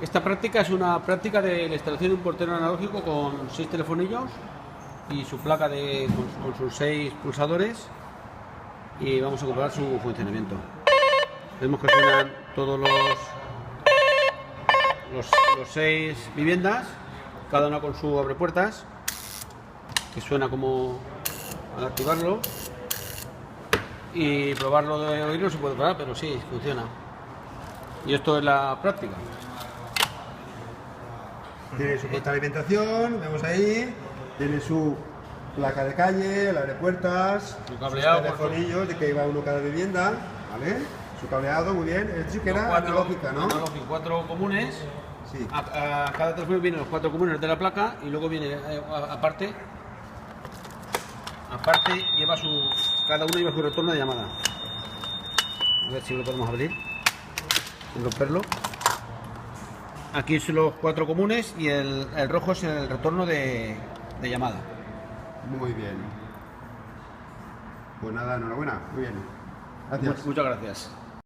Esta práctica es una práctica de la instalación de un portero analógico con 6 telefonillos y su placa con sus 6 pulsadores, y vamos a comprobar su funcionamiento. Vemos que suenan todos los 6 viviendas, cada una con su abrepuertas, que suena como al activarlo, y probarlo de oír no se puede probar, pero sí, funciona. Y esto es la práctica. Tiene su puesta de alimentación, vemos ahí, tiene su placa de calle, el abrepuertas, Su cableado, sus telefonillos de que iba uno cada vivienda, ¿vale? Su cableado, muy bien. Esto sí que era analógica, ¿no? Analógico, 4 comunes. Sí. A cada teléfono vienen los 4 comunes de la placa, y luego viene aparte lleva cada uno lleva su retorno de llamada. A ver si lo podemos abrir sin romperlo. Aquí son los 4 comunes y el rojo es el retorno de llamada. Muy bien. Pues nada, enhorabuena, muy bien. Gracias. Muchas gracias.